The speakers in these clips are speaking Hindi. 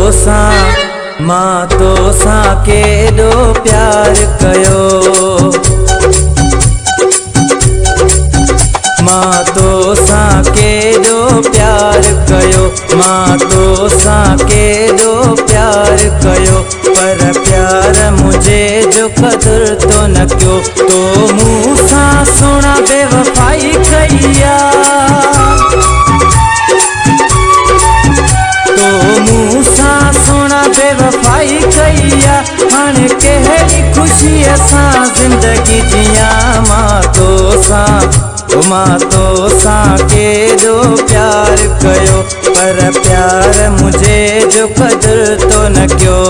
मां तोसां केॾो प्यार कयो। मां तोसां केॾो प्यार कयो। मां तोसां केॾो प्यार कयो। पर प्यार मुझे जो कदर तो न कयो। तो मूंसां सोना बेवफाई कईया। तो मूंसां सोना बेवफाई कईया। हाणे कहिड़ी ख़ुशीअ सां ज़िंदगी जियां। मां तोसां केॾो प्यार कयो। पर प्यार मुझे जो कदर तो न कयो।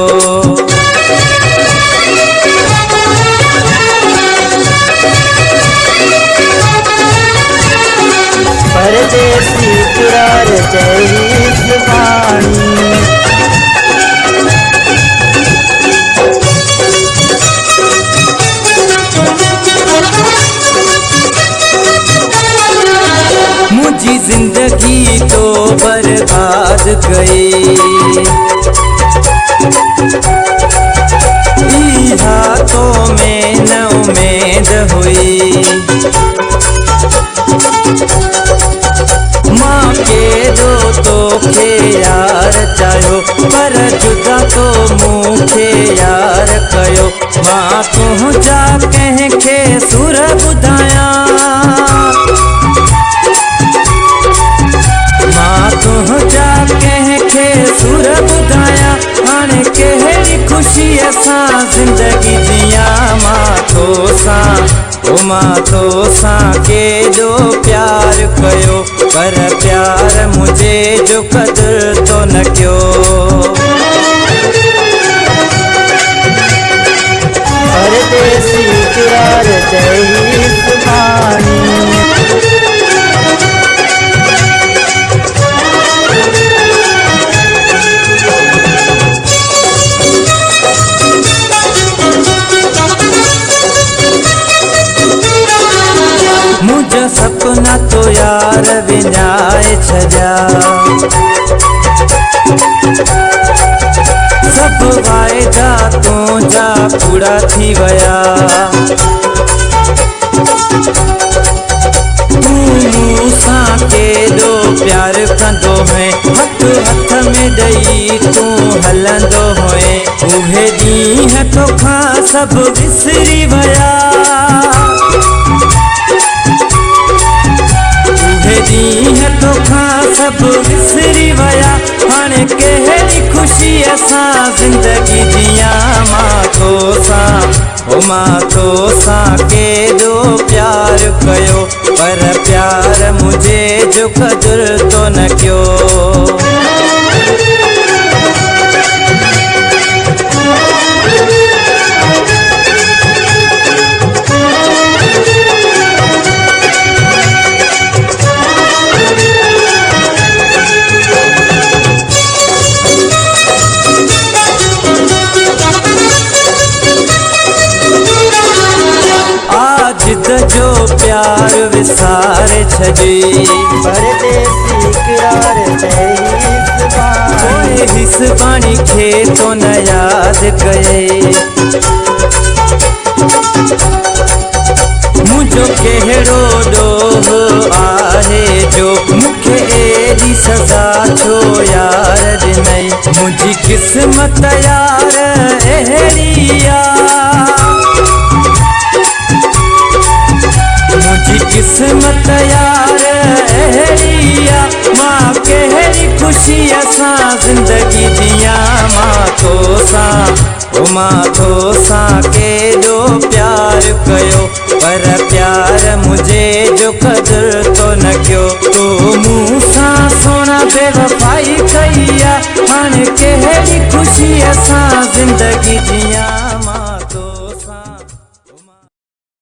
परदेसी करार तेरी ज़ुबानी। मुझी जिंदगी तो बर्बाद गई। हाथों में न उम्मीद हुई। मां केॾो तोखे यार चाहियो। पर जुदा तो मूंखे यार कयो। मां तुंहिंजा कंहिंखे सुर ॿुधायां। मां तुंहिंजा कंहिंखे सुर ॿुधायां। हाणे कहिड़ी ख़ुशीअ सां ज़िंदगी जियां। मां तोसां केॾो प्यार कयो। पर प्यार मुझे जो कदर तो न कयो। परदेसी करार तेरी ज़ुबानी। मुझा सपना तो यार विञाए छॾिया। सब वाइदा तुंहिंजा पूरा थी विया। तूं मूंसां केॾो प्यार कंदो हुए। हथ हथ में ॾेई तूं हलंदो हुए। उहे ॾींहं तोखां सभु विसरी विया। ॾींहं तोखां सभु विसरी विया। हाणे कहिड़ी ख़ुशीअ सां ज़िंदगी जियां। मां तोसां केॾो प्यार कयो। पर प्यार मुझे जो कदर तो न कयो। जो प्यार विसारे छॾी। परदेसी करार तेरी ज़ुबानी। हिसबाणी खे तो न यादि कये। मुझो कहिड़ो ॾोह आहे जो मूंखे एॾी सज़ा छो यार ॾिनई। मुंहिंजी क़िस्मत यार अहिड़ी आहे। मुझी किस्मत यार अहिड़ी आहे। मां कहिड़ी ख़ुशीअ सां ज़िंदगी जियां। मां तोसां केॾो प्यार कयो। पर प्यार मुझे जो कदर तो न कयो। तो मूंसां सोना बेवफाई कईया। हाणे कहिड़ी ख़ुशीअ सां